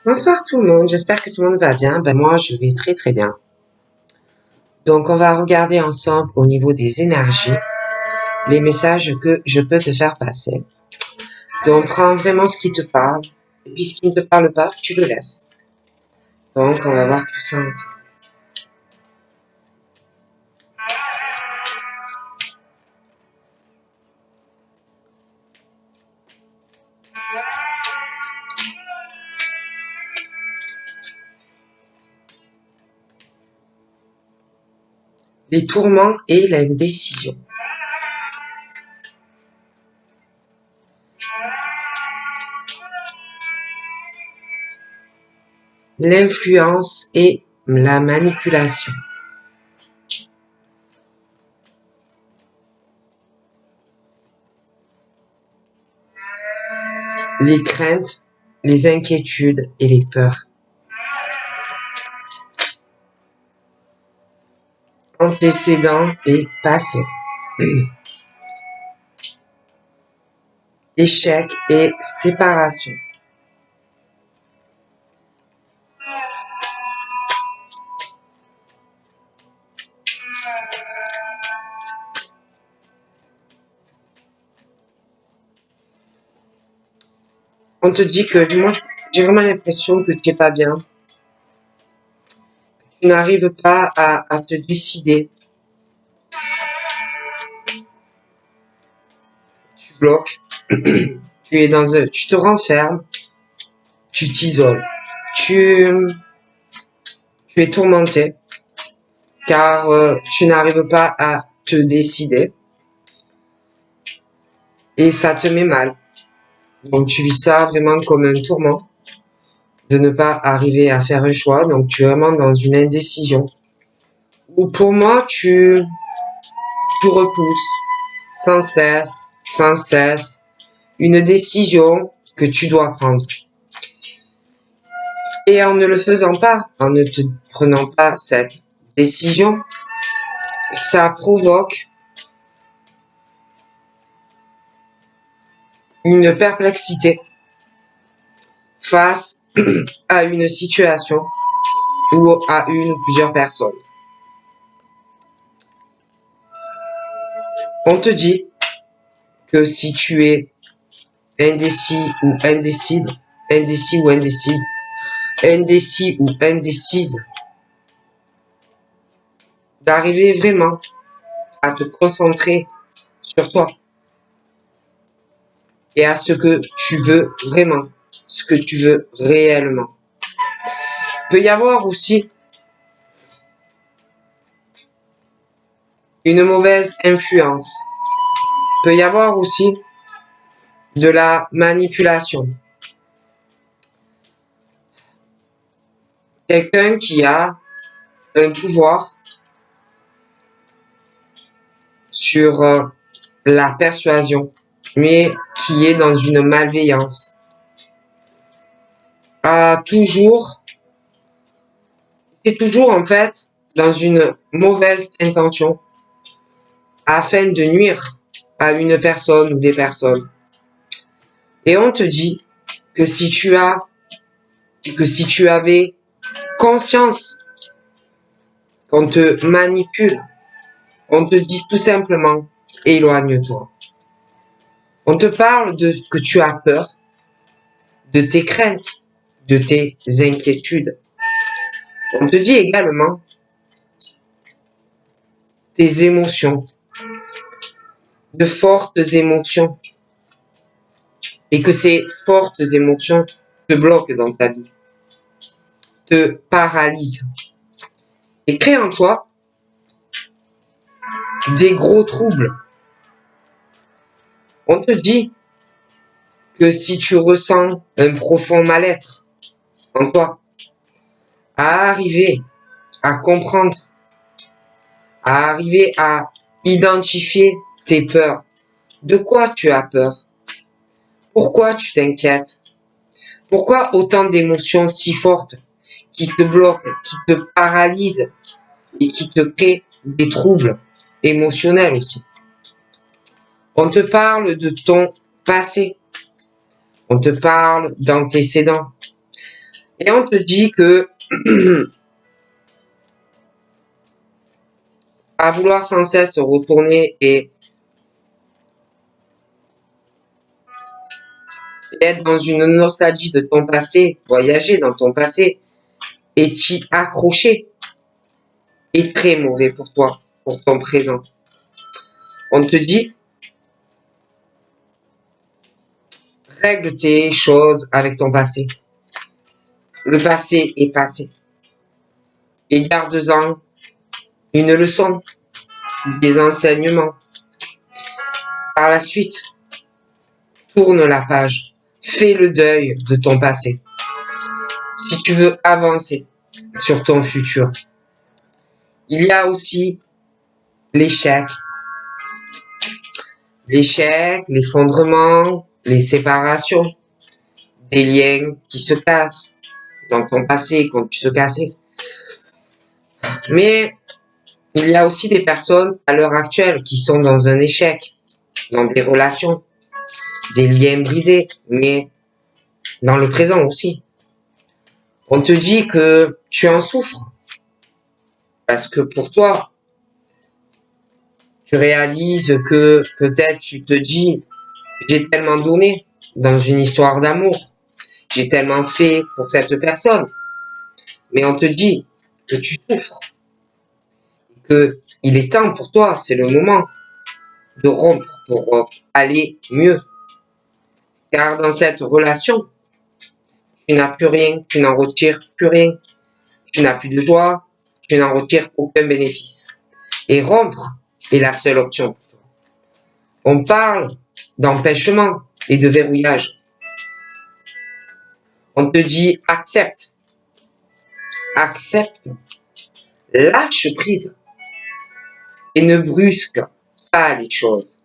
Bonsoir tout le monde, j'espère que tout le monde va bien. Ben moi, je vais très très bien. Donc, on va regarder ensemble au niveau des énergies les messages que je peux te faire passer. Donc, prends vraiment ce qui te parle. Et puis, ce qui ne te parle pas, tu le laisses. Donc, on va voir tout ça ensemble. Les tourments et l'indécision. L'influence et la manipulation. Les craintes, les inquiétudes et les peurs. Antécédents et passé. Échec et séparation. On te dit que moi, j'ai vraiment l'impression que tu n'es pas bien. Tu n'arrives pas à te décider. Tu bloques. Tu te renfermes. Tu t'isoles. Tu es tourmenté car tu n'arrives pas à te décider et ça te met mal. Donc tu vis ça vraiment comme un tourment de ne pas arriver à faire un choix. Donc tu es vraiment dans une indécision. Ou pour moi, tu repousses sans cesse une décision que tu dois prendre. Et en ne le faisant pas, en ne te prenant pas cette décision, ça provoque une perplexité face à une situation ou à une ou plusieurs personnes. On te dit que si tu es indécis ou indécise, d'arriver vraiment à te concentrer sur toi et à ce que tu veux vraiment, ce que tu veux réellement. Il peut y avoir aussi une mauvaise influence. Il peut y avoir aussi de la manipulation. Quelqu'un qui a un pouvoir sur la persuasion, mais qui est dans une malveillance. C'est toujours en fait dans une mauvaise intention afin de nuire à une personne ou des personnes. Et on te dit que si tu avais conscience qu'on te manipule, on te dit tout simplement éloigne-toi. On te parle de que tu as peur, de tes craintes, de tes inquiétudes. On te dit également tes émotions, de fortes émotions, et que ces fortes émotions te bloquent dans ta vie, te paralysent, et créent en toi des gros troubles. On te dit que si tu ressens un profond mal-être en toi, à arriver à comprendre, à arriver à identifier tes peurs, de quoi tu as peur, pourquoi tu t'inquiètes, pourquoi autant d'émotions si fortes qui te bloquent, qui te paralysent et qui te créent des troubles émotionnels aussi. On te parle de ton passé, on te parle d'antécédents. Et on te dit que à vouloir sans cesse retourner et être dans une nostalgie de ton passé, voyager dans ton passé et t'y accrocher est très mauvais pour toi, pour ton présent. On te dit, règle tes choses avec ton passé. Le passé est passé. Et garde-en une leçon, des enseignements. Par la suite, tourne la page. Fais le deuil de ton passé. Si tu veux avancer sur ton futur. Il y a aussi l'échec. L'échec, l'effondrement, les séparations, des liens qui se cassent dans ton passé quand tu se cassais. Mais il y a aussi des personnes à l'heure actuelle qui sont dans un échec, dans des relations, des liens brisés, mais dans le présent aussi. On te dit que tu en souffres parce que pour toi, tu réalises que peut-être tu te dis, j'ai tellement donné dans une histoire d'amour, j'ai tellement fait pour cette personne, mais on te dit que tu souffres, que il est temps pour toi, c'est le moment de rompre pour aller mieux. Car dans cette relation, tu n'as plus rien, tu n'en retires plus rien, tu n'as plus de joie, tu n'en retires aucun bénéfice. Et rompre est la seule option. On parle d'empêchement et de verrouillage. On te dit accepte, accepte, lâche prise et ne brusque pas les choses.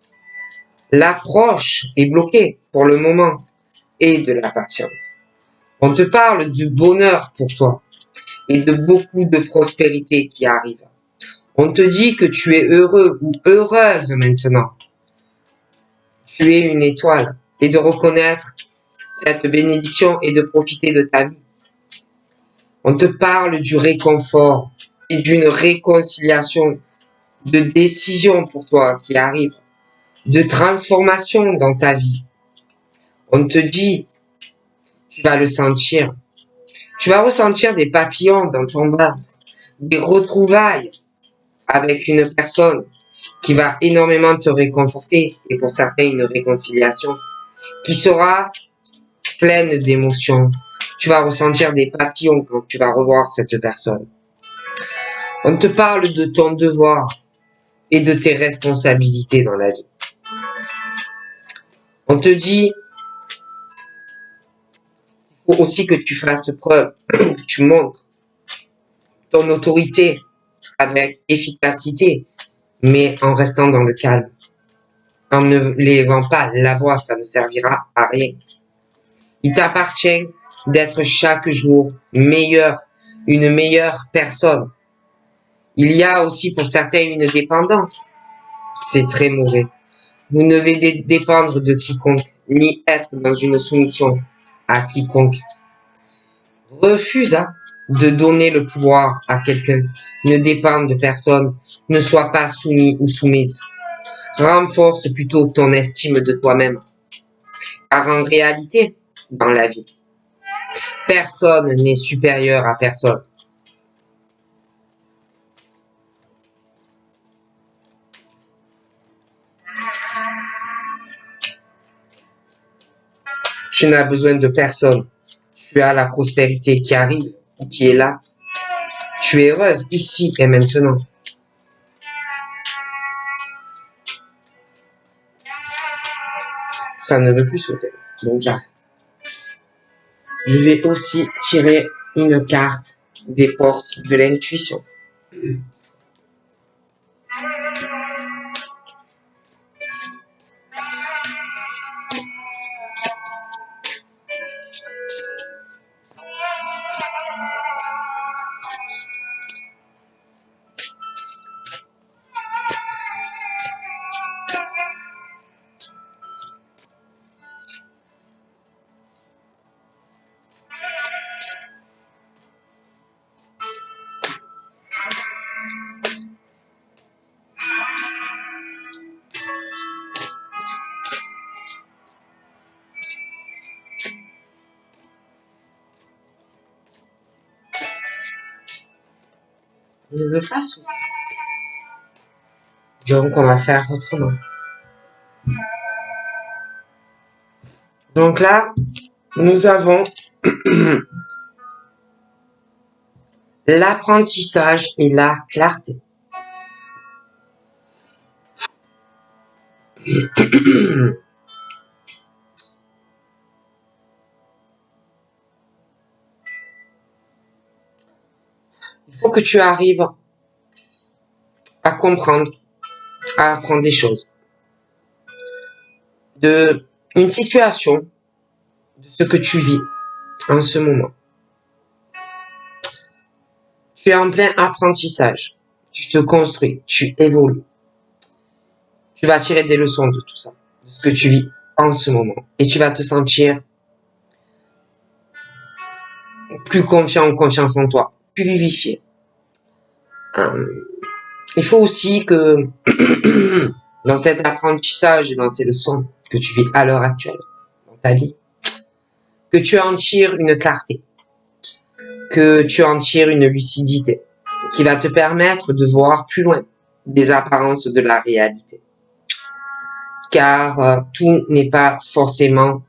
L'approche est bloquée pour le moment et de la patience. On te parle du bonheur pour toi et de beaucoup de prospérité qui arrive. On te dit que tu es heureux ou heureuse maintenant. Tu es une étoile et de reconnaître cette bénédiction et de profiter de ta vie. On te parle du réconfort et d'une réconciliation, de décision pour toi qui arrive, de transformation dans ta vie. On te dit, tu vas le sentir. Tu vas ressentir des papillons dans ton ventre, des retrouvailles avec une personne qui va énormément te réconforter et pour certains une réconciliation qui sera pleine d'émotions. Tu vas ressentir des papillons quand tu vas revoir cette personne. On te parle de ton devoir et de tes responsabilités dans la vie. On te dit, il faut aussi que tu fasses preuve, que tu montres ton autorité avec efficacité, mais en restant dans le calme. En ne levant pas la voix, ça ne servira à rien. Il t'appartient d'être chaque jour meilleur, une meilleure personne. Il y a aussi pour certains une dépendance. C'est très mauvais. Vous ne devez dépendre de quiconque, ni être dans une soumission à quiconque. Refuse de donner le pouvoir à quelqu'un. Ne dépend de personne. Ne sois pas soumis ou soumise. Renforce plutôt ton estime de toi-même. Car en réalité, dans la vie, personne n'est supérieur à personne. Tu n'as besoin de personne. Tu as la prospérité qui arrive ou qui est là. Tu es heureuse ici et maintenant. Ça ne veut plus sauter. Donc j'arrête. Je vais aussi tirer une carte des portes de l'intuition. Il ne veut pas sauter. Donc, on va faire autrement. Donc là, nous avons l'apprentissage et la clarté. Il faut que tu arrives à comprendre, à apprendre des choses. De une situation, de ce que tu vis en ce moment. Tu es en plein apprentissage. Tu te construis, tu évolues. Tu vas tirer des leçons de tout ça, de ce que tu vis en ce moment. Et tu vas te sentir plus confiant ou confiance en toi, plus vivifié. Il faut aussi que dans cet apprentissage et dans ces leçons que tu vis à l'heure actuelle, dans ta vie, que tu en tires une clarté, que tu en tires une lucidité qui va te permettre de voir plus loin des apparences de la réalité. Car tout n'est pas forcément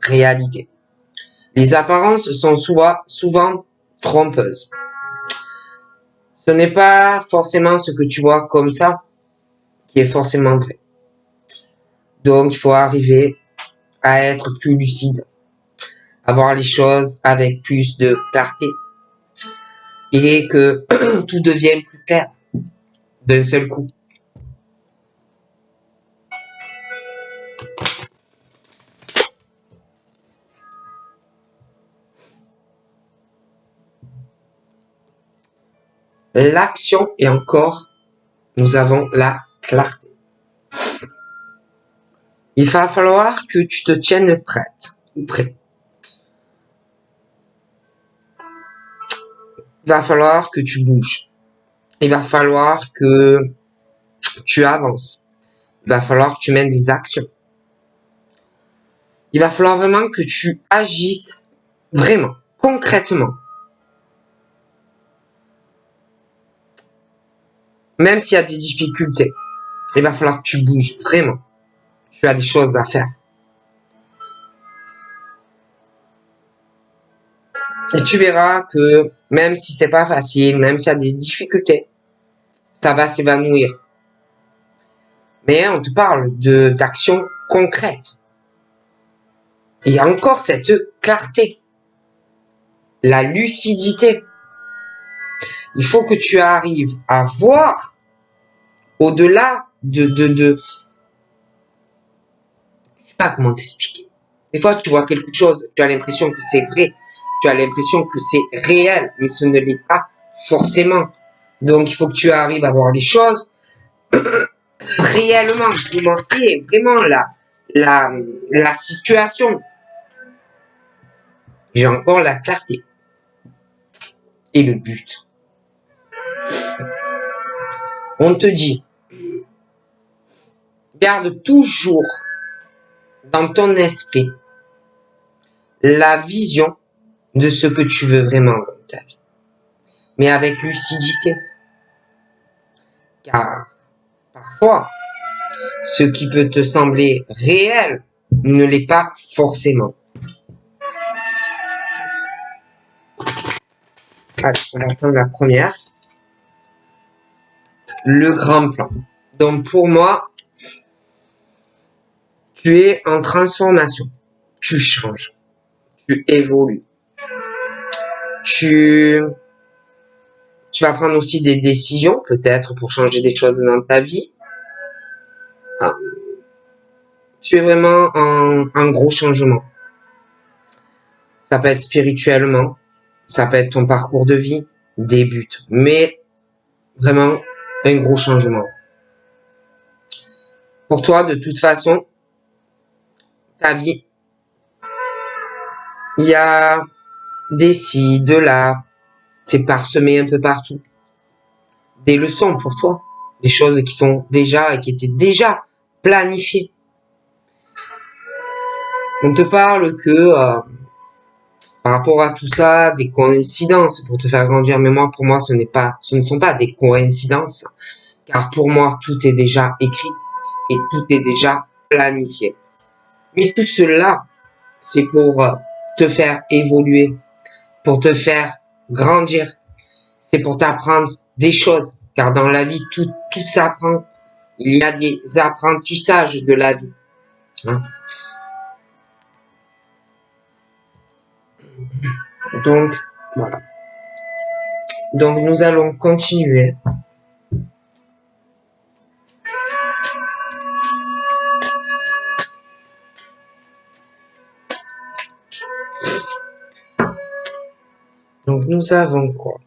réalité. Les apparences sont souvent trompeuses. Ce n'est pas forcément ce que tu vois comme ça qui est forcément vrai. Donc, il faut arriver à être plus lucide, à voir les choses avec plus de clarté et que tout devienne plus clair d'un seul coup. L'action et encore, nous avons la clarté. Il va falloir que tu te tiennes prête ou prêt. Il va falloir que tu bouges. Il va falloir que tu avances. Il va falloir que tu mènes des actions. Il va falloir vraiment que tu agisses vraiment, concrètement. Même s'il y a des difficultés, il va falloir que tu bouges vraiment. Tu as des choses à faire. Et tu verras que même si c'est pas facile, même s'il y a des difficultés, ça va s'évanouir. Mais on te parle d'actions concrètes. Et encore cette clarté, la lucidité. Il faut que tu arrives à voir au-delà je sais pas comment t'expliquer. Des fois, tu vois quelque chose, tu as l'impression que c'est vrai, tu as l'impression que c'est réel, mais ce ne l'est pas forcément. Donc, il faut que tu arrives à voir les choses réellement, commenter vraiment la situation. J'ai encore la clarté et le but. On te dit, garde toujours dans ton esprit la vision de ce que tu veux vraiment dans ta vie, mais avec lucidité. Car parfois, ce qui peut te sembler réel ne l'est pas forcément. Allez, on va prendre la première. Le grand plan. Donc pour moi, tu es en transformation. Tu changes. Tu évolues. Tu vas prendre aussi des décisions, peut-être, pour changer des choses dans ta vie. Ah. Tu es vraiment en gros changement. Ça peut être spirituellement, ça peut être ton parcours de vie, des buts, mais vraiment un gros changement. Pour toi, de toute façon, ta vie, il y a des ci, de là, c'est parsemé un peu partout. Des leçons pour toi, des choses qui sont déjà et qui étaient déjà planifiées. On te parle que par rapport à tout ça, des coïncidences pour te faire grandir. Mais moi, pour moi, ce ne sont pas des coïncidences. Car pour moi, tout est déjà écrit et tout est déjà planifié. Mais tout cela, c'est pour te faire évoluer, pour te faire grandir. C'est pour t'apprendre des choses. Car dans la vie, tout s'apprend. Il y a des apprentissages de la vie. Hein. Donc, voilà. Donc, nous allons continuer. Donc, nous avons quoi?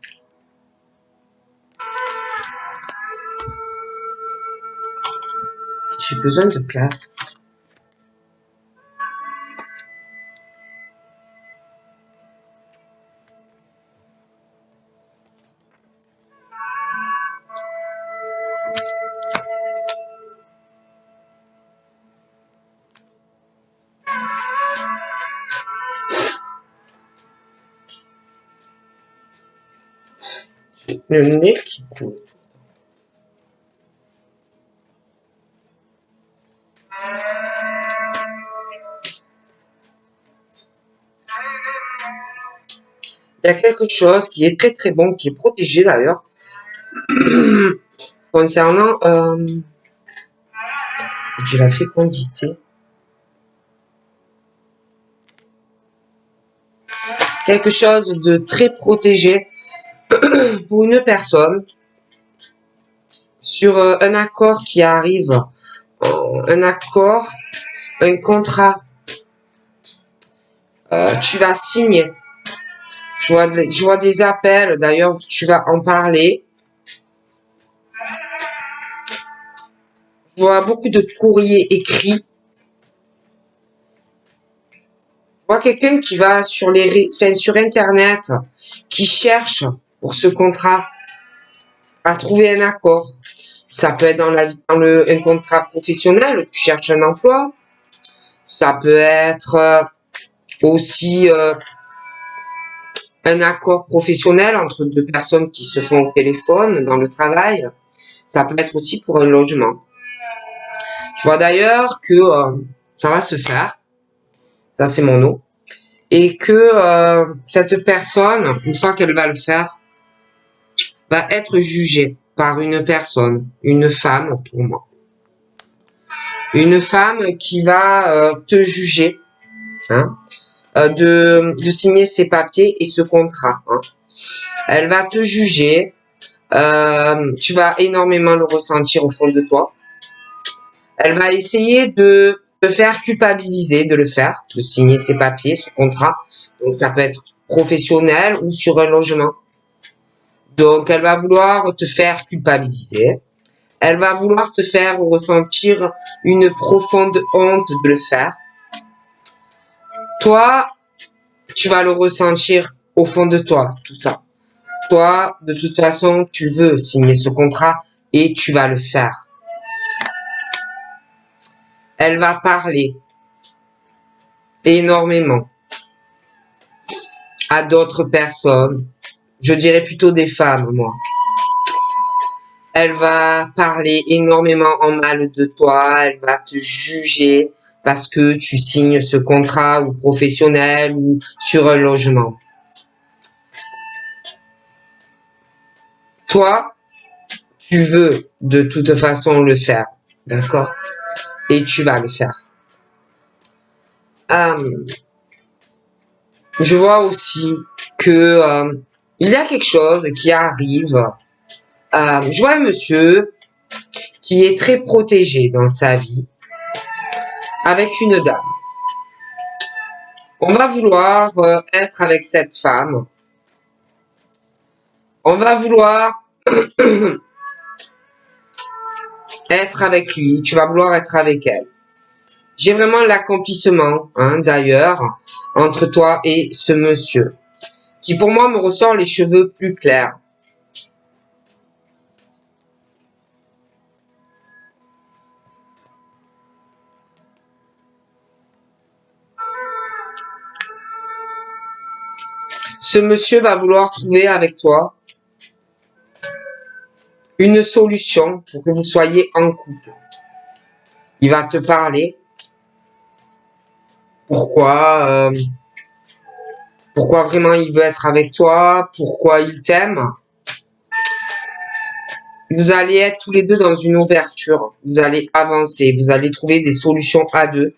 J'ai besoin de place. Le nez qui coule. Il y a quelque chose qui est très très bon, qui est protégé d'ailleurs, concernant la fécondité. Quelque chose de très protégé pour une personne sur un accord qui arrive, un accord, un contrat, tu vas signer. Je vois des appels, d'ailleurs tu vas en parler. Je vois beaucoup de courriers écrits. Je vois quelqu'un qui va sur sur Internet, qui cherche pour ce contrat à trouver un accord. Ça peut être un contrat professionnel, tu cherches un emploi. Ça peut être aussi un accord professionnel entre deux personnes qui se font au téléphone dans le travail. Ça peut être aussi pour un logement. Je vois d'ailleurs que ça va se faire. Ça, c'est mon nom. Et que cette personne, une fois qu'elle va le faire, va être jugée par une personne, une femme pour moi. Une femme qui va te juger, hein, de signer ses papiers et ce contrat. Hein. Elle va te juger, tu vas énormément le ressentir au fond de toi. Elle va essayer de te faire culpabiliser de le faire, de signer ses papiers, ce contrat. Donc ça peut être professionnel ou sur un logement. Donc elle va vouloir te faire culpabiliser. Elle va vouloir te faire ressentir une profonde honte de le faire. Toi, tu vas le ressentir au fond de toi, tout ça. Toi, de toute façon, tu veux signer ce contrat et tu vas le faire. Elle va parler énormément à d'autres personnes. Je dirais plutôt des femmes, moi. Elle va parler énormément en mal de toi. Elle va te juger parce que tu signes ce contrat ou professionnel ou sur un logement. Toi, tu veux de toute façon le faire, d'accord? Et tu vas le faire. Je vois aussi que il y a quelque chose qui arrive. Je vois un monsieur qui est très protégé dans sa vie avec une dame. On va vouloir être avec cette femme. On va vouloir être avec lui. Tu vas vouloir être avec elle. J'ai vraiment l'accomplissement, hein, d'ailleurs, entre toi et ce monsieur, qui pour moi me ressort les cheveux plus clairs. ce monsieur va vouloir trouver avec toi une solution pour que vous soyez en couple. Il va te parler. Pourquoi vraiment il veut être avec toi, pourquoi il t'aime. Vous allez être tous les deux dans une ouverture, vous allez avancer, vous allez trouver des solutions à deux.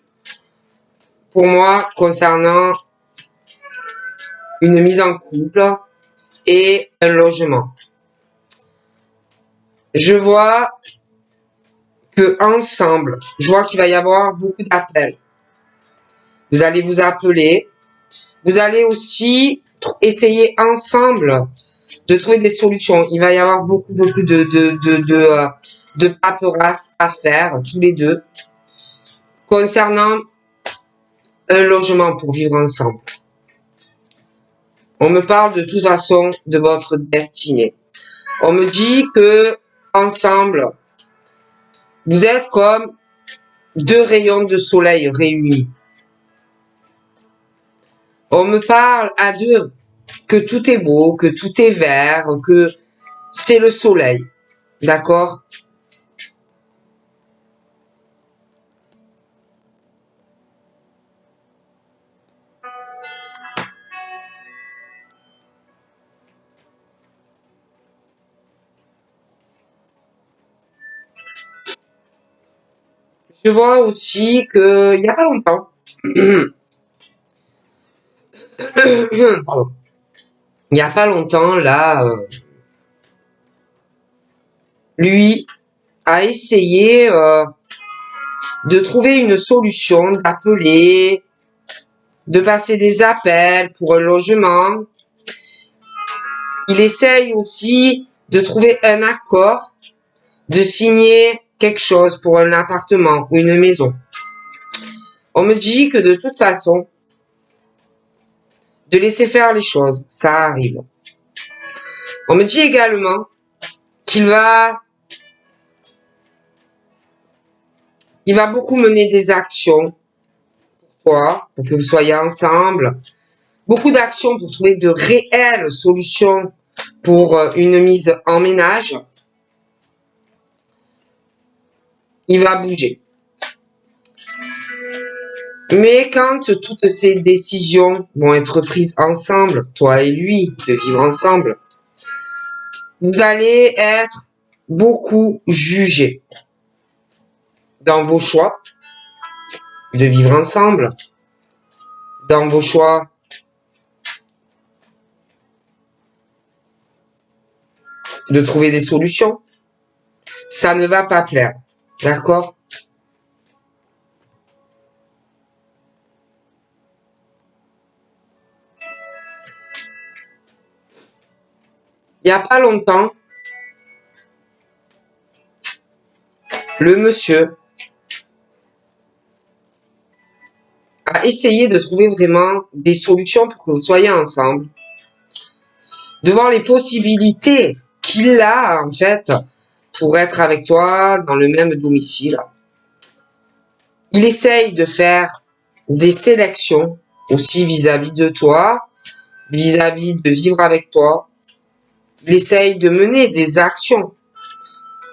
Pour moi, concernant une mise en couple et un logement, je vois que ensemble, je vois qu'il va y avoir beaucoup d'appels. Vous allez vous appeler. Vous allez aussi essayer ensemble de trouver des solutions. Il va y avoir beaucoup de paperasse à faire tous les deux concernant un logement pour vivre ensemble. On me parle de toute façon de votre destinée. On me dit que ensemble, vous êtes comme deux rayons de soleil réunis. On me parle à deux que tout est beau, que tout est vert, que c'est le soleil. D'accord? Je vois aussi que il n'y a pas longtemps, pardon, il n'y a pas longtemps là, lui a essayé de trouver une solution, d'appeler, de passer des appels pour un logement. Il essaye aussi de trouver un accord, de signer quelque chose pour un appartement ou une maison. On me dit que de toute façon, de laisser faire les choses, ça arrive. On me dit également qu'il va beaucoup mener des actions pour toi, pour que vous soyez ensemble. Beaucoup d'actions pour trouver de réelles solutions pour une mise en ménage. Il va bouger. Mais quand toutes ces décisions vont être prises ensemble, toi et lui, de vivre ensemble, vous allez être beaucoup jugés dans vos choix de vivre ensemble, dans vos choix de trouver des solutions. Ça ne va pas plaire, d'accord? Il n'y a pas longtemps, le monsieur a essayé de trouver vraiment des solutions pour que vous soyez ensemble, de voir les possibilités qu'il a en fait pour être avec toi dans le même domicile. Il essaye de faire des sélections aussi vis-à-vis de toi, vis-à-vis de vivre avec toi. Il essaye de mener des actions.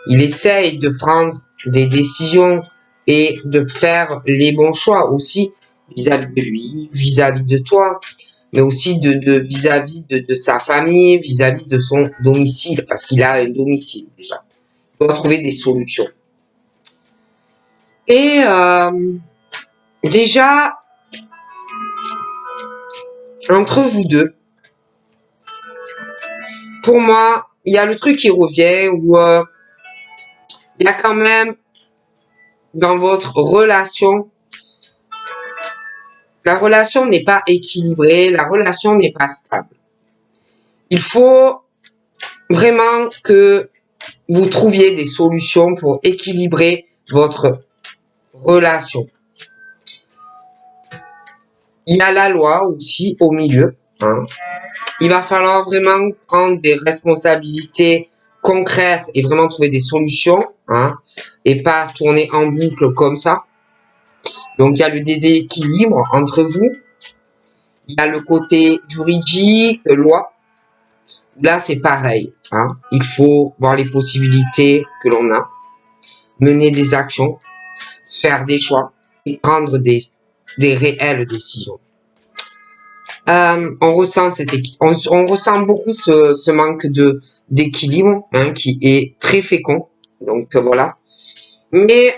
Il essaye de prendre des décisions et de faire les bons choix aussi vis-à-vis de lui, vis-à-vis de toi, mais aussi vis-à-vis de sa famille, vis-à-vis de son domicile, parce qu'il a un domicile déjà. Il doit trouver des solutions. Et déjà, entre vous deux, pour moi, il y a le truc qui revient où il y a quand même dans votre relation, la relation n'est pas équilibrée, la relation n'est pas stable. Il faut vraiment que vous trouviez des solutions pour équilibrer votre relation. Il y a la loi aussi au milieu. Hein. Il va falloir vraiment prendre des responsabilités concrètes et vraiment trouver des solutions, hein, et pas tourner en boucle comme ça. Donc il y a le déséquilibre entre vous. Il y a le côté juridique, loi. Là, c'est pareil. Hein. Il faut voir les possibilités que l'on a, mener des actions, faire des choix et prendre des réelles décisions. On ressent on ressent beaucoup ce manque d'équilibre hein, qui est très fécond. Donc voilà. Mais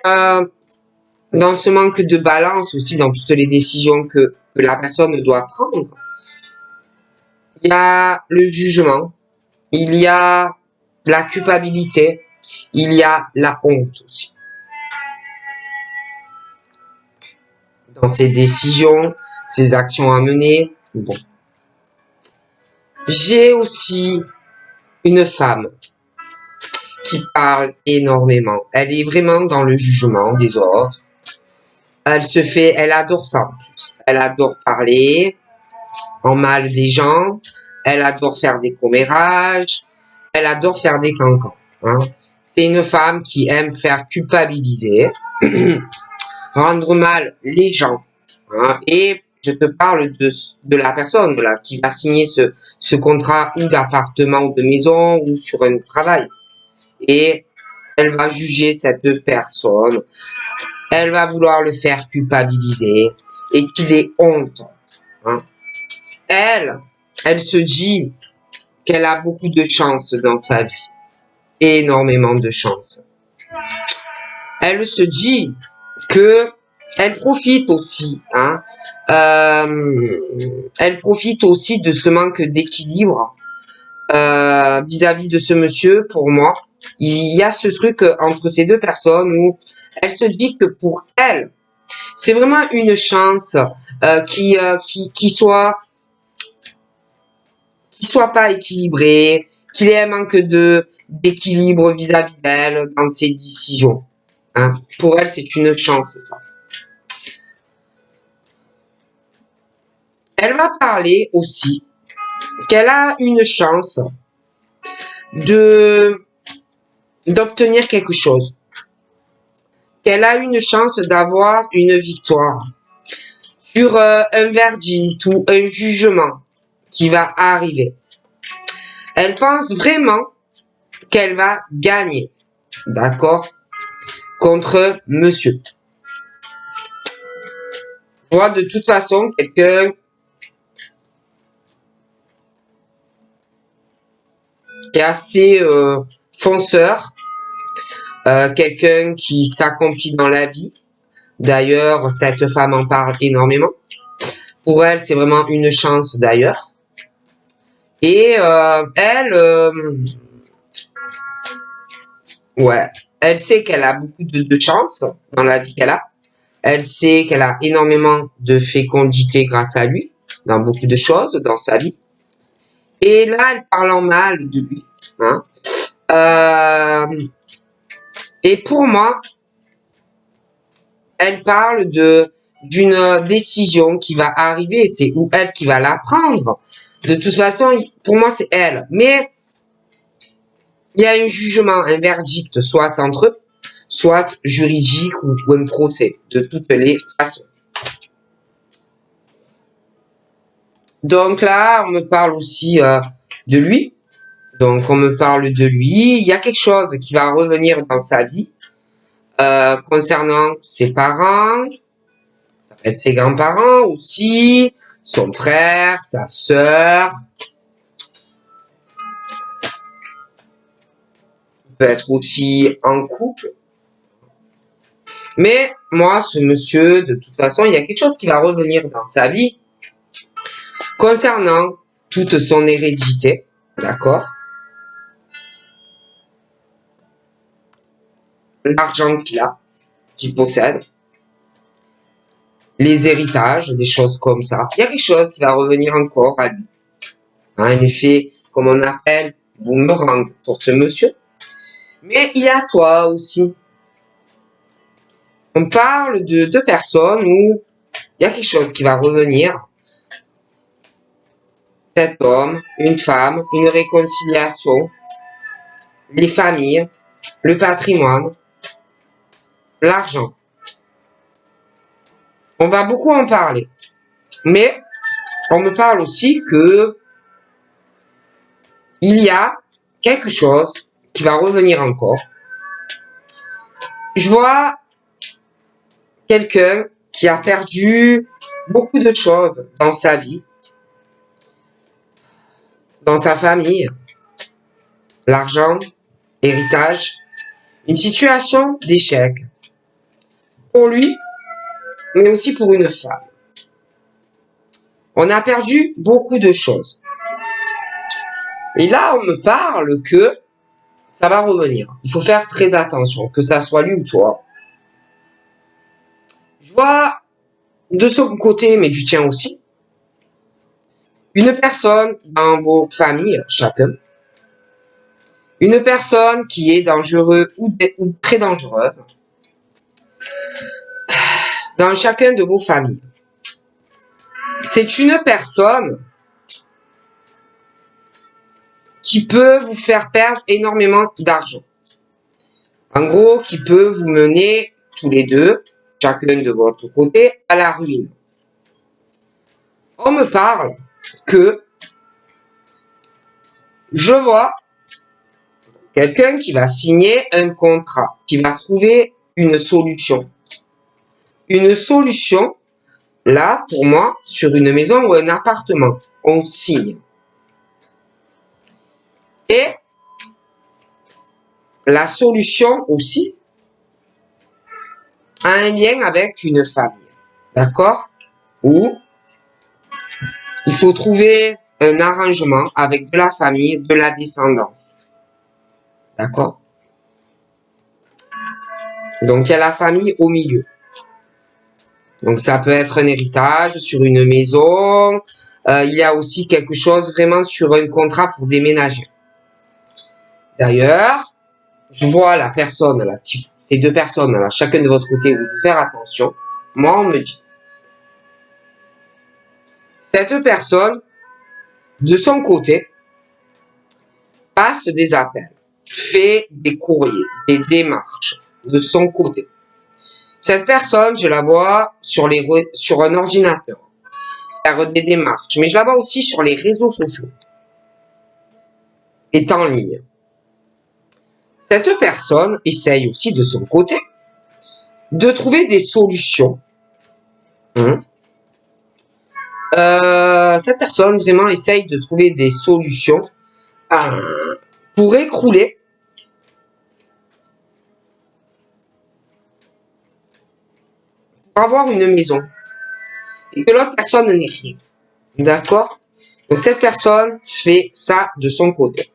dans ce manque de balance aussi, dans toutes les décisions que la personne doit prendre, il y a le jugement, il y a la culpabilité, il y a la honte aussi. Dans ces décisions, ces actions à mener, bon. J'ai aussi une femme qui parle énormément. Elle est vraiment dans le jugement des autres. Elle adore ça en plus. Elle adore parler en mal des gens. Elle adore faire des commérages. Elle adore faire des cancans. Hein. C'est une femme qui aime faire culpabiliser, rendre mal les gens. Hein. Et je te parle de la personne là, qui va signer ce contrat ou d'appartement ou de maison ou sur un travail. Et elle va juger cette personne. Elle va vouloir le faire culpabiliser et qu'il ait honte. Hein. Elle se dit qu'elle a beaucoup de chance dans sa vie. Énormément de chance. Elle se dit que elle profite aussi. Hein, elle profite aussi de ce manque d'équilibre vis-à-vis de ce monsieur. Pour moi, il y a ce truc entre ces deux personnes où elle se dit que pour elle, c'est vraiment une chance qui soit pas équilibrée, qu'il ait un manque d'équilibre vis-à-vis d'elle dans ses décisions. Hein. Pour elle, c'est une chance, ça. Elle va parler aussi qu'elle a une chance d'obtenir quelque chose. Qu'elle a une chance d'avoir une victoire sur un verdict ou un jugement qui va arriver. Elle pense vraiment qu'elle va gagner, d'accord, contre monsieur. Moi, de toute façon, quelqu'un qui est assez fonceur, quelqu'un qui s'accomplit dans la vie. D'ailleurs, cette femme en parle énormément. Pour elle, c'est vraiment une chance d'ailleurs. Et elle sait qu'elle a beaucoup de chance dans la vie qu'elle a. Elle sait qu'elle a énormément de fécondité grâce à lui, dans beaucoup de choses dans sa vie. Et là, elle parle en mal de lui. Hein. Et pour moi, elle parle d'une décision qui va arriver. C'est ou elle qui va la prendre. De toute façon, pour moi, c'est elle. Mais il y a un jugement, un verdict, soit entre eux, soit juridique ou un procès, de toutes les façons. Donc là, on me parle aussi de lui. Donc on me parle de lui. Il y a quelque chose qui va revenir dans sa vie concernant ses parents, ça peut être ses grands-parents aussi, son frère, sa sœur. Il peut être aussi en couple. Mais moi, ce monsieur, de toute façon, il y a quelque chose qui va revenir dans sa vie concernant toute son hérédité, d'accord? L'argent qu'il possède, les héritages, des choses comme ça. Il y a quelque chose qui va revenir encore à lui. Un effet, comme on appelle, boomerang pour ce monsieur. Mais il y a toi aussi. On parle de deux personnes où il y a quelque chose qui va revenir. Cet homme, une femme, une réconciliation, les familles, le patrimoine, l'argent. On va beaucoup en parler. Mais On me parle aussi que il y a quelque chose qui va revenir encore. Je vois quelqu'un qui a perdu beaucoup de choses dans sa vie, dans sa famille, l'argent, héritage, une situation d'échec pour lui, mais aussi pour une femme. On a perdu beaucoup de choses. Et là, on me parle que ça va revenir. Il faut faire très attention, que ça soit lui ou toi. Je vois de son côté, mais du tien aussi, une personne dans vos familles, chacun, une personne qui est dangereuse ou très dangereuse dans chacun de vos familles. C'est une personne qui peut vous faire perdre énormément d'argent. En gros, qui peut vous mener tous les deux, chacun de votre côté, à la ruine. On me parle que je vois quelqu'un qui va signer un contrat, qui va trouver une solution. Une solution, là, pour moi, sur une maison ou un appartement, on signe. Et la solution aussi a un lien avec une famille. D'accord? Où il faut trouver un arrangement avec de la famille, de la descendance. D'accord? Donc, il y a la famille au milieu. Donc, ça peut être un héritage sur une maison. Il y a aussi quelque chose vraiment sur un contrat pour déménager. D'ailleurs, je vois la personne là, ces deux personnes là, chacun de votre côté, où il faut faire attention. Moi, on me dit, cette personne, de son côté, passe des appels, fait des courriers, des démarches de son côté. Cette personne, je la vois sur un ordinateur, faire des démarches, mais je la vois aussi sur les réseaux sociaux, est en ligne. Cette personne essaye aussi de son côté de trouver des solutions. Cette personne vraiment essaye de trouver des solutions pour écrouler pour avoir une maison et que l'autre personne n'ait rien. D'accord? Donc cette personne fait ça de son côté.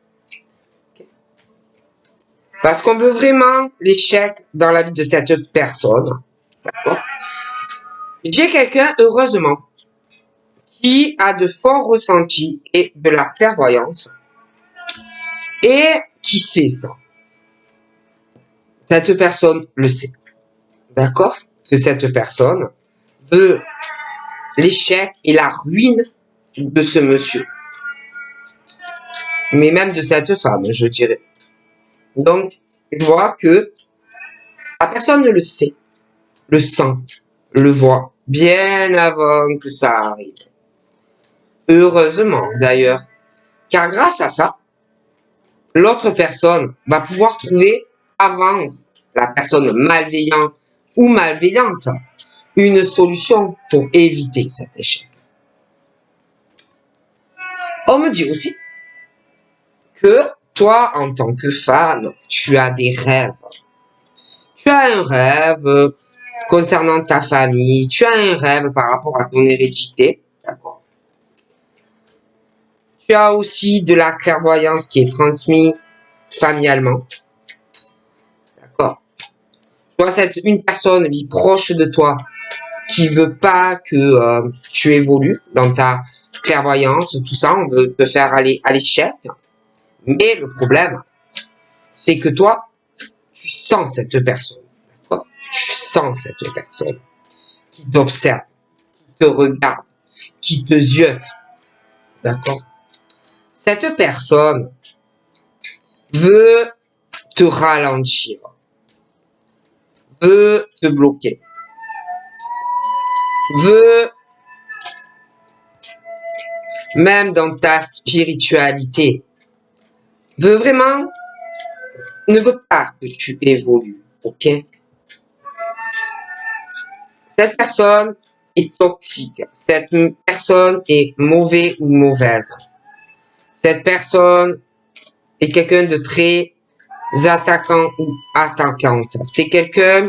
Parce qu'on veut vraiment l'échec dans la vie de cette personne. D'accord? J'ai quelqu'un, heureusement, qui a de forts ressentis et de la clairvoyance et qui sait ça. Cette personne le sait. D'accord? Que cette personne veut l'échec et la ruine de ce monsieur. Mais même de cette femme, je dirais. Donc, je vois que la personne le sait, le sent, le voit, bien avant que ça arrive. Heureusement, d'ailleurs. Car grâce à ça, l'autre personne va pouvoir trouver, avant la personne malveillante ou malveillante, une solution pour éviter cet échec. On me dit aussi que toi, en tant que femme, tu as des rêves. Tu as un rêve concernant ta famille, tu as un rêve par rapport à ton hérédité, d'accord? Tu as aussi de la clairvoyance qui est transmise familialement, d'accord? Tu vois, une personne vit proche de toi qui veut pas que tu évolues dans ta clairvoyance, tout ça, on veut te faire aller à l'échec. Mais le problème, c'est que toi, tu sens cette personne, d'accord? Tu sens cette personne qui t'observe, qui te regarde, qui te ziote, d'accord? Cette personne veut te ralentir, veut te bloquer, veut même dans ta spiritualité, ne veut pas que tu évolues, ok? Cette personne est toxique. Cette personne est mauvaise ou mauvaise. Cette personne est quelqu'un de très attaquant ou attaquante. C'est quelqu'un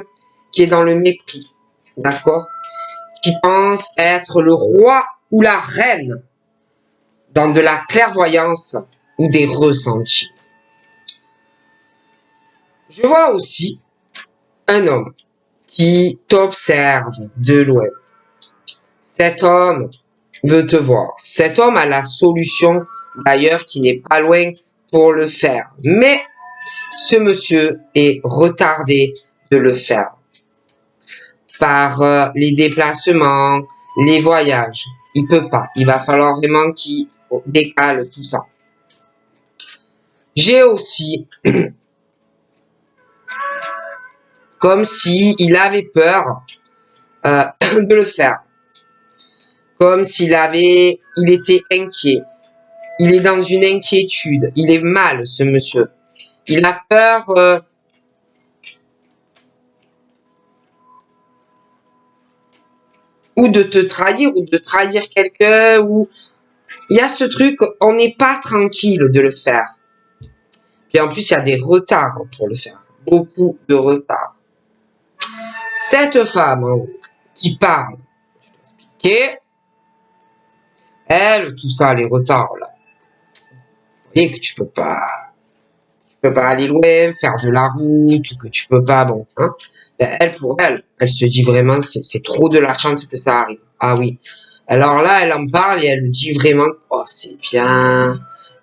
qui est dans le mépris, d'accord? Qui pense être le roi ou la reine dans de la clairvoyance ou des ressentis. Je vois aussi un homme qui t'observe de loin. Cet homme veut te voir. Cet homme a la solution, d'ailleurs, qui n'est pas loin pour le faire. Mais ce monsieur est retardé de le faire par les déplacements, les voyages. Il peut pas. Il va falloir vraiment qu'il décale tout ça. J'ai aussi comme si il avait peur de le faire. Comme il était inquiet. Il est dans une inquiétude. Il est mal, ce monsieur. Il a peur ou de te trahir ou de trahir quelqu'un ou il y a ce truc, on n'est pas tranquille de le faire. Puis en plus, il y a des retards pour le faire. Beaucoup de retards. Cette femme qui parle, je vais expliquer, elle, tout ça, les retards, là. Vous voyez que tu peux pas aller loin, faire de la route, ou que tu peux pas, bon, hein. Ben, elle se dit vraiment, c'est trop de la chance que ça arrive. Ah oui. Alors là, elle en parle et elle dit vraiment, oh, c'est bien,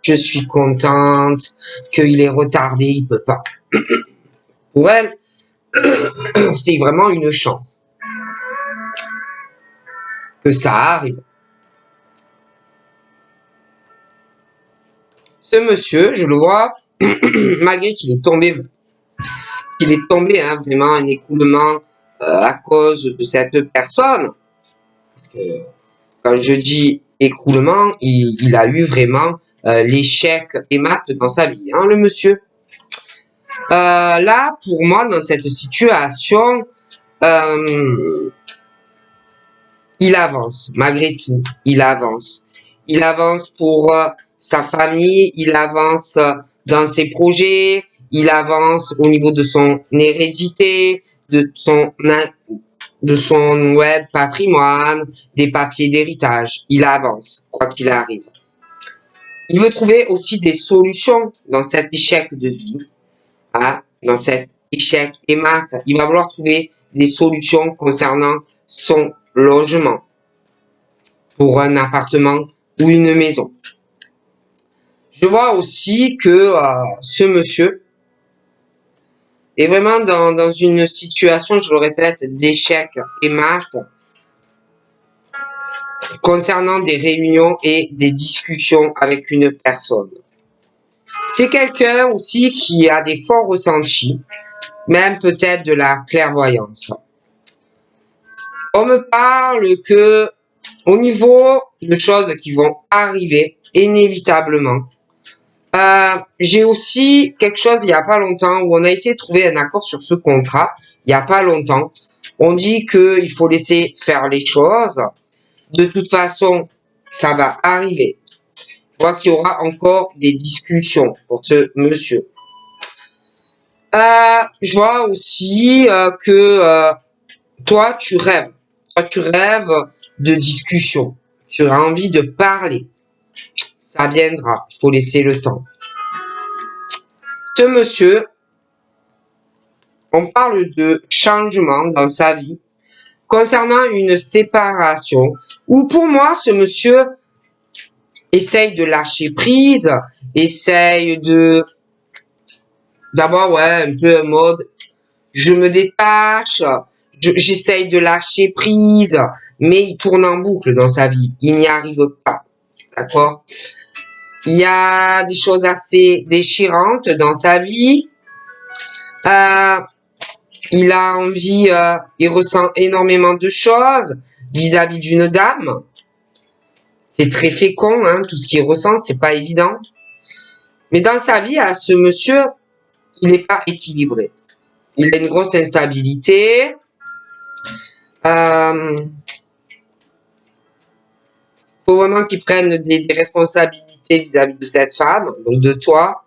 je suis contente qu'il est retardé, il peut pas. Pour elle, c'est vraiment une chance que ça arrive. Ce monsieur, je le vois, malgré qu'il est tombé hein, vraiment un écoulement à cause de cette personne. Quand je dis écroulement, il a eu vraiment l'échec et mat dans sa vie, hein, le monsieur. Là, pour moi, dans cette situation, il avance, malgré tout, il avance. Il avance pour sa famille, il avance dans ses projets, il avance au niveau de son hérédité, de son patrimoine, des papiers d'héritage. Il avance, quoi qu'il arrive. Il veut trouver aussi des solutions dans cet échec de vie, hein, dans cet échec et maths. Il va vouloir trouver des solutions concernant son logement pour un appartement ou une maison. Je vois aussi que ce monsieur est vraiment dans une situation, je le répète, d'échec et maths concernant des réunions et des discussions avec une personne. C'est quelqu'un aussi qui a des forts ressentis, même peut-être de la clairvoyance. On me parle que au niveau de choses qui vont arriver inévitablement, j'ai aussi quelque chose il y a pas longtemps où on a essayé de trouver un accord sur ce contrat. Il y a pas longtemps, on dit qu'il faut laisser faire les choses. De toute façon, ça va arriver. Je vois qu'il y aura encore des discussions pour ce monsieur. Je vois aussi que toi, tu rêves. Toi, tu rêves de discussion. Tu as envie de parler. Ça viendra. Il faut laisser le temps. Ce monsieur, on parle de changement dans sa vie concernant une séparation où pour moi, ce monsieur essaye de lâcher prise, essaye d'abord, ouais, un peu en mode, je me détache, j'essaye de lâcher prise, mais il tourne en boucle dans sa vie. Il n'y arrive pas. D'accord? Il y a des choses assez déchirantes dans sa vie. Il a envie, il ressent énormément de choses vis-à-vis d'une dame. c'est très fécond, hein, tout ce qu'il ressent, c'est pas évident. Mais dans sa vie, à ce monsieur, il n'est pas équilibré. Il a une grosse instabilité. Faut vraiment qu'il prenne des responsabilités vis-à-vis de cette femme, donc de toi.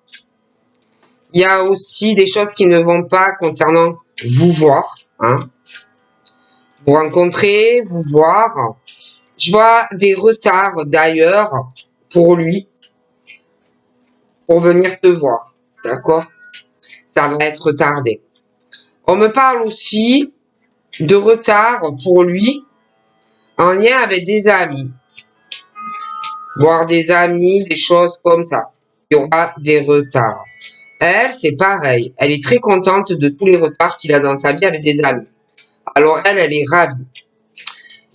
Il y a aussi des choses qui ne vont pas concernant vous voir, hein. Vous rencontrer, vous voir. Je vois des retards d'ailleurs pour lui, pour venir te voir, d'accord? Ça va être retardé. On me parle aussi de retard pour lui en lien avec des amis. Voir des amis, des choses comme ça. Il y aura des retards. Elle, c'est pareil. Elle est très contente de tous les retards qu'il a dans sa vie avec des amis. Alors elle est ravie.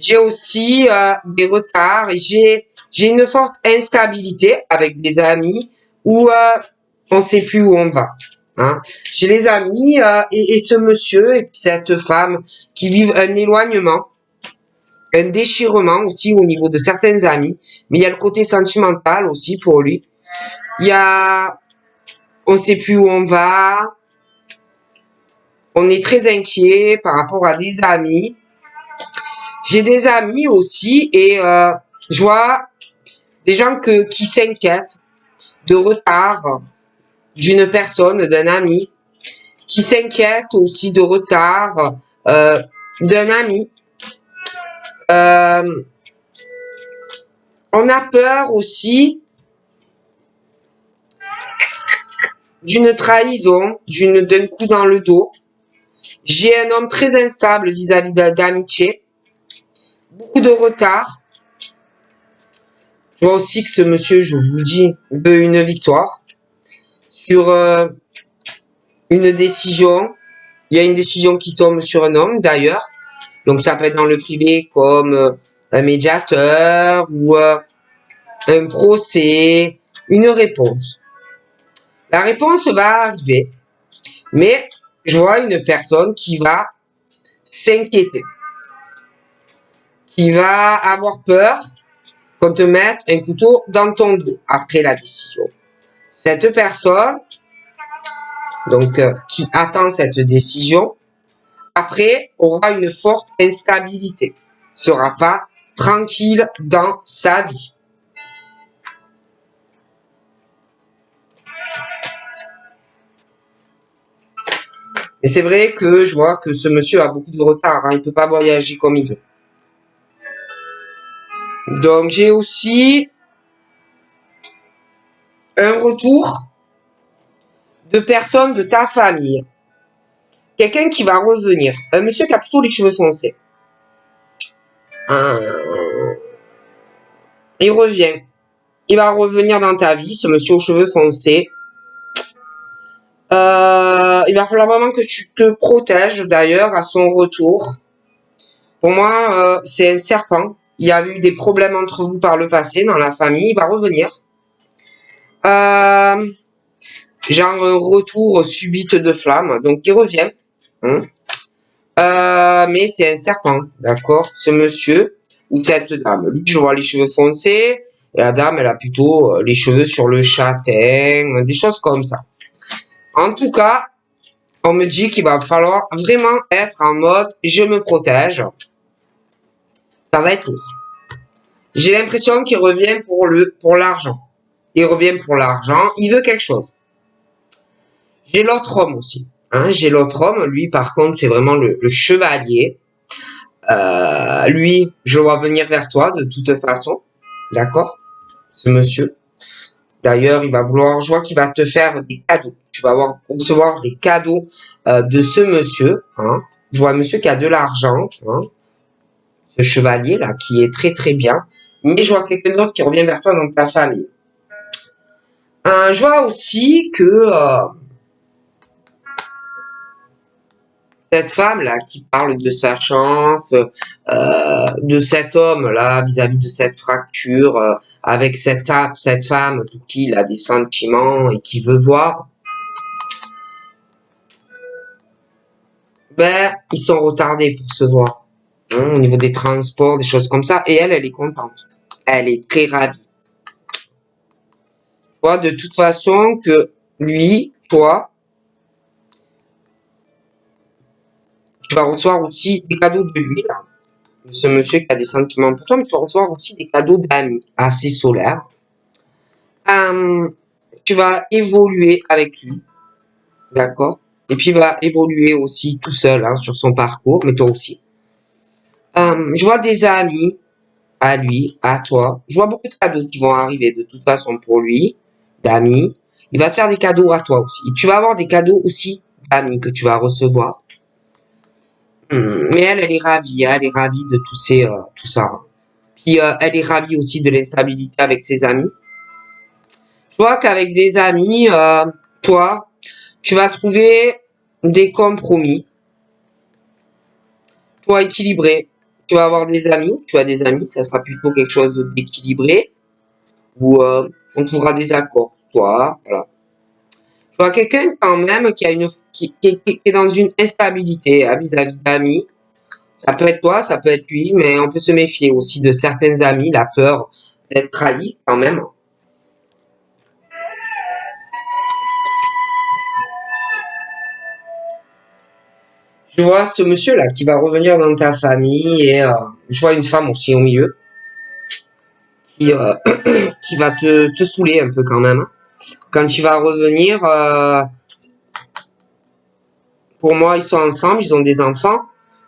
J'ai aussi des retards et j'ai une forte instabilité avec des amis où on sait plus où on va. Hein. J'ai les amis et ce monsieur et puis cette femme qui vivent un éloignement, un déchirement aussi au niveau de certains amis, mais il y a le côté sentimental aussi pour lui. Il y a, on sait plus où on va, on est très inquiet par rapport à des amis. J'ai des amis aussi et je vois des gens qui s'inquiètent de retard d'une personne, d'un ami, qui s'inquiètent aussi de retard d'un ami. On a peur aussi d'une trahison, d'un coup dans le dos. J'ai un homme très instable vis-à-vis d'amitié. Beaucoup de retard. Je vois aussi que ce monsieur, je vous le dis, veut une victoire sur une décision. Il y a une décision qui tombe sur un homme d'ailleurs. Donc ça peut être dans le privé comme un médiateur ou un procès, une réponse. La réponse va arriver, mais je vois une personne qui va s'inquiéter, qui va avoir peur qu'on te mette un couteau dans ton dos après la décision. Cette personne, donc qui attend cette décision, après aura une forte instabilité, sera pas tranquille dans sa vie. Et c'est vrai que je vois que ce monsieur a beaucoup de retard, hein, il peut pas voyager comme il veut. Donc j'ai aussi un retour de personnes de ta famille. Quelqu'un qui va revenir. Un monsieur qui a plutôt les cheveux foncés. Il revient. Il va revenir dans ta vie, ce monsieur aux cheveux foncés. Il va falloir vraiment que tu te protèges d'ailleurs à son retour. Pour moi, c'est un serpent. Il y a eu des problèmes entre vous par le passé dans la famille. Il va revenir. Genre un retour subite de flamme. Donc il revient. Hein. Mais c'est un serpent, d'accord? Ce monsieur ou cette dame. Lui, je vois les cheveux foncés. Et la dame, elle a plutôt les cheveux sur le châtain. Des choses comme ça. En tout cas, on me dit qu'il va falloir vraiment être en mode je me protège. Ça va être lourd. J'ai l'impression qu'il revient pour l'argent. Il revient pour l'argent. Il veut quelque chose. J'ai l'autre homme aussi. Hein, j'ai l'autre homme. Lui, par contre, c'est vraiment le chevalier. Lui, je vois venir vers toi de toute façon. D'accord? Ce monsieur. D'ailleurs, il va vouloir, je vois qu'il va te faire des cadeaux. Tu vas recevoir des cadeaux de ce monsieur. Hein. Je vois un monsieur qui a de l'argent. Hein. Ce chevalier là, qui est très très bien. Mais je vois quelqu'un d'autre qui revient vers toi dans ta famille. Je vois aussi que cette femme là qui parle de sa chance, de cet homme là vis-à-vis de cette fracture, avec cette femme pour qui il a des sentiments et qui veut voir, ben ils sont retardés pour se voir, hein, au niveau des transports, des choses comme ça, et elle est contente. elle est très ravie. Tu vois, de toute façon que lui, toi, tu vas recevoir aussi des cadeaux de lui, là. De ce monsieur qui a des sentiments pour toi, mais tu vas recevoir aussi des cadeaux d'amis assez solaires. Tu vas évoluer avec lui, d'accord? Et puis il va évoluer aussi tout seul hein, sur son parcours, mais toi aussi. Je vois des amis à lui, à toi. Je vois beaucoup de cadeaux qui vont arriver de toute façon pour lui, d'amis. Il va te faire des cadeaux à toi aussi. Et tu vas avoir des cadeaux aussi d'amis que tu vas recevoir. Mais elle est ravie, hein, elle est ravie de tout ça. Puis elle est ravie aussi de l'instabilité avec ses amis. Je vois qu'avec des amis, toi, tu vas trouver des compromis. Toi, équilibré. Tu vas avoir des amis, tu as des amis, ça sera plutôt quelque chose d'équilibré. Où on trouvera des accords. Toi, voilà. Je vois quelqu'un quand même qui a qui est dans une instabilité vis-à-vis d'amis. Ça peut être toi, ça peut être lui, mais on peut se méfier aussi de certains amis, la peur d'être trahi quand même. Je vois ce monsieur-là qui va revenir dans ta famille et je vois une femme aussi au milieu qui, qui va te saouler un peu quand même. Quand il va revenir, pour moi, ils sont ensemble, ils ont des enfants,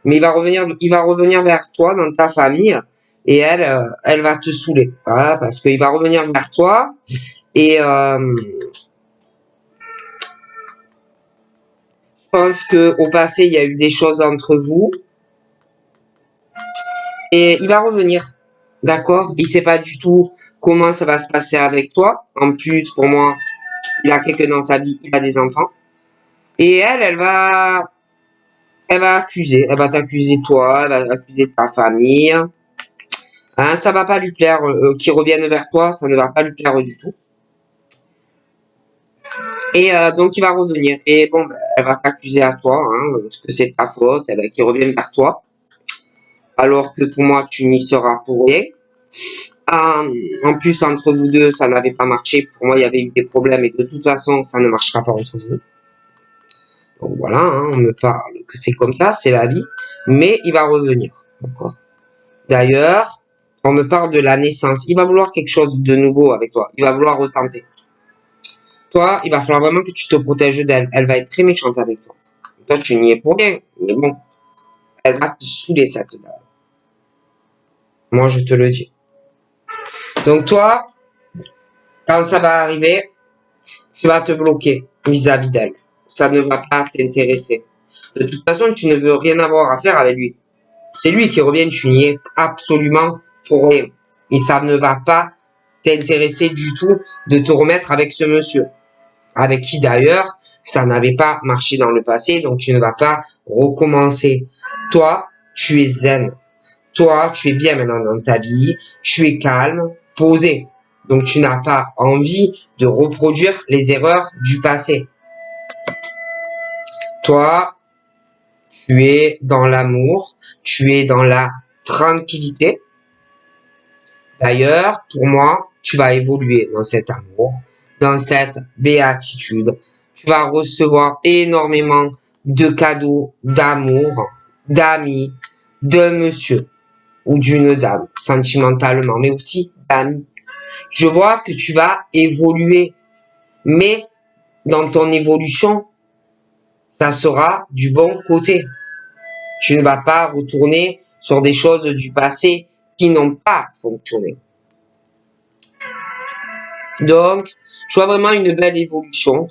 mais il va revenir vers toi dans ta famille et elle va te saouler, voilà, parce qu'il va revenir vers toi et je pense que au passé il y a eu des choses entre vous et il va revenir, d'accord? Il sait pas du tout comment ça va se passer avec toi. En plus, pour moi, il a quelqu'un dans sa vie, il a des enfants et elle va accuser, elle va t'accuser toi, elle va accuser ta famille. Hein, ça va pas lui plaire qu'il revienne vers toi, ça ne va pas lui plaire du tout. Et donc il va revenir. Et bon, ben, elle va t'accuser à toi, hein, parce que c'est ta faute, elle va qu'il revienne vers toi. Alors que pour moi, tu n'y seras pour rien. En plus, entre vous deux, ça n'avait pas marché. Pour moi, il y avait eu des problèmes et de toute façon, ça ne marchera pas entre vous. Donc voilà, hein, on me parle que c'est comme ça, c'est la vie. Mais il va revenir. D'accord. D'ailleurs, on me parle de la naissance. Il va vouloir quelque chose de nouveau avec toi. Il va vouloir retenter. Toi, il va falloir vraiment que tu te protèges d'elle. Elle va être très méchante avec toi. Toi, tu n'y es pour rien. Mais bon, elle va te saouler cette dame. Moi, je te le dis. Donc toi, quand ça va arriver, tu vas te bloquer vis-à-vis d'elle. Ça ne va pas t'intéresser. De toute façon, tu ne veux rien avoir à faire avec lui. C'est lui qui revient, tu n'y es absolument pour rien. Et ça ne va pas t'intéresser du tout de te remettre avec ce monsieur. Avec qui d'ailleurs, ça n'avait pas marché dans le passé, donc tu ne vas pas recommencer. Toi, tu es zen. Toi, tu es bien maintenant dans ta vie, tu es calme, posé. Donc tu n'as pas envie de reproduire les erreurs du passé. Toi, tu es dans l'amour, tu es dans la tranquillité. D'ailleurs, pour moi, tu vas évoluer dans cet amour, dans cette béatitude. Tu vas recevoir énormément de cadeaux d'amour, d'amis, de monsieur ou d'une dame, sentimentalement, mais aussi d'amis. Je vois que tu vas évoluer, mais dans ton évolution, ça sera du bon côté. Tu ne vas pas retourner sur des choses du passé qui n'ont pas fonctionné. Donc, je vois vraiment une belle évolution,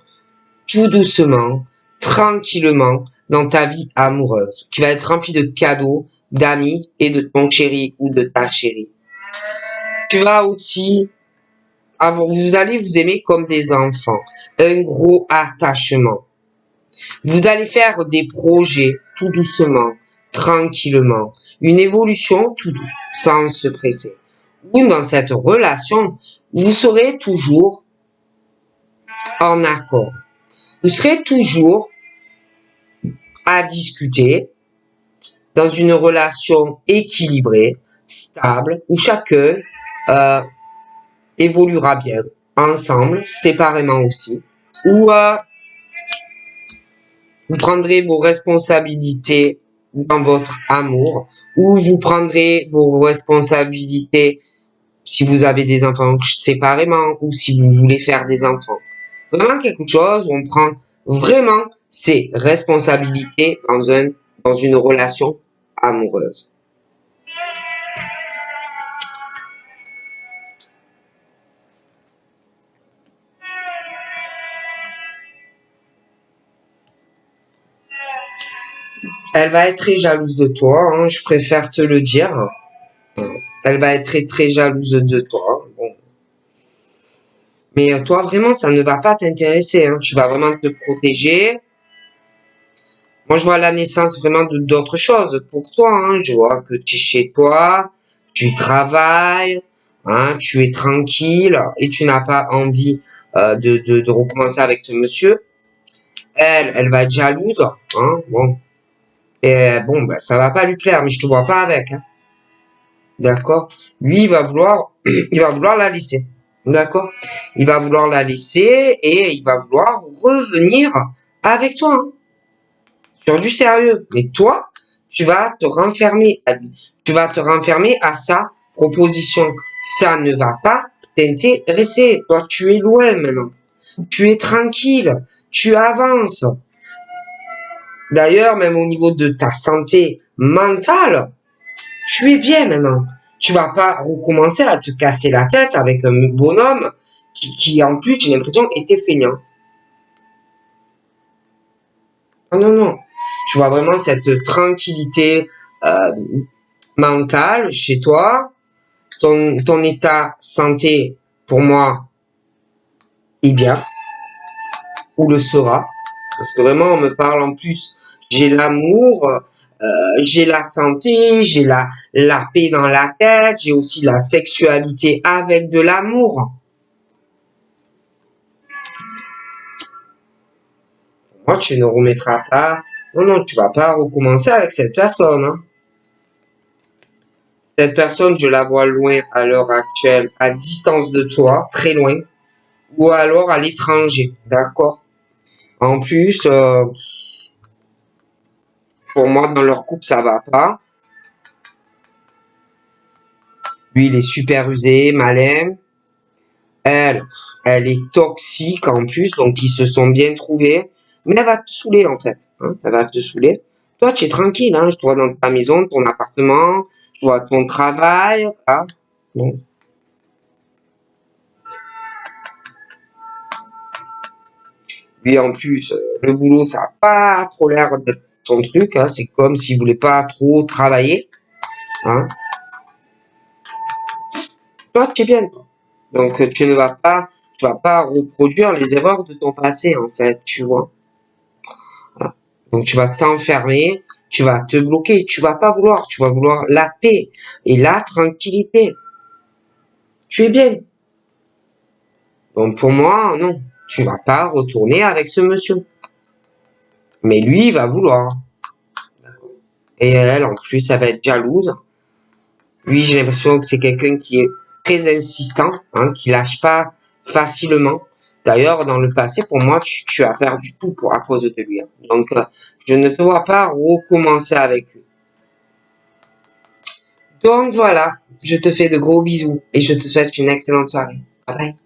tout doucement, tranquillement, dans ta vie amoureuse, qui va être remplie de cadeaux, d'amis et de ton chéri ou de ta chérie. Tu vas aussi vous allez vous aimer comme des enfants, un gros attachement. Vous allez faire des projets tout doucement, tranquillement, une évolution tout doux, sans se presser. Ou dans cette relation, vous serez toujours en accord. Vous serez toujours à discuter dans une relation équilibrée, stable, où chacun évoluera bien, ensemble, séparément aussi, ou vous prendrez vos responsabilités dans votre amour, ou vous prendrez vos responsabilités si vous avez des enfants séparément, ou si vous voulez faire des enfants. Vraiment quelque chose où on prend vraiment ses responsabilités dans une relation amoureuse. Elle va être très jalouse de toi, hein, je préfère te le dire. Elle va être très très jalouse de toi. Bon. Mais toi, vraiment, ça ne va pas t'intéresser. Hein. Tu vas vraiment te protéger. Moi, je vois la naissance vraiment d'autres choses pour toi. Hein. Je vois que tu es chez toi, tu travailles, hein, tu es tranquille et tu n'as pas envie de recommencer avec ce monsieur. Elle va être jalouse. Hein, bon. Et bon, ben, ça va pas lui plaire, mais je te vois pas avec. Hein. D'accord? Lui, il va vouloir la laisser. D'accord? Il va vouloir la laisser et il va vouloir revenir avec toi. Hein, sur du sérieux. Mais toi, tu vas te renfermer à lui. Tu vas te renfermer à sa proposition. Ça ne va pas t'intéresser. Toi, tu es loin maintenant. Tu es tranquille. Tu avances. D'ailleurs, même au niveau de ta santé mentale, tu es bien maintenant. Tu vas pas recommencer à te casser la tête avec un bonhomme qui en plus, j'ai l'impression, était feignant. Non, non, non. Je vois vraiment cette tranquillité euh, mentale chez toi. Ton état santé, pour moi, est bien, ou le sera. Parce que vraiment, on me parle en plus. J'ai l'amour, j'ai la santé, j'ai la paix dans la tête, j'ai aussi la sexualité avec de l'amour. Moi, tu ne remettras pas. Non, non, tu vas pas recommencer avec cette personne. Hein. Cette personne, je la vois loin à l'heure actuelle, à distance de toi, très loin, ou alors à l'étranger, d'accord? En plus, pour moi, dans leur couple, ça va pas. Lui, il est super usé, malin. Elle, elle est toxique en plus, donc ils se sont bien trouvés. Mais elle va te saouler en fait. Hein, elle va te saouler. Toi, tu es tranquille, hein, je te vois dans ta maison, ton appartement, je vois ton travail. Hein, bon. Lui, en plus, le boulot, ça n'a pas trop l'air d'être son truc. Hein, c'est comme s'il voulait pas trop travailler. Hein. Toi, tu es bien. Donc, tu vas pas reproduire les erreurs de ton passé, en fait, tu vois. Voilà. Donc, tu vas t'enfermer, tu vas te bloquer, tu vas vouloir la paix et la tranquillité. Tu es bien. Donc, pour moi, non. Tu vas pas retourner avec ce monsieur. Mais lui, il va vouloir. Et elle, en plus, elle va être jalouse. Lui, j'ai l'impression que c'est quelqu'un qui est très insistant, hein, qui lâche pas facilement. D'ailleurs, dans le passé, pour moi, tu as perdu tout à cause de lui. Hein. Donc, je ne te vois pas recommencer avec lui. Donc voilà, je te fais de gros bisous et je te souhaite une excellente soirée. Bye bye.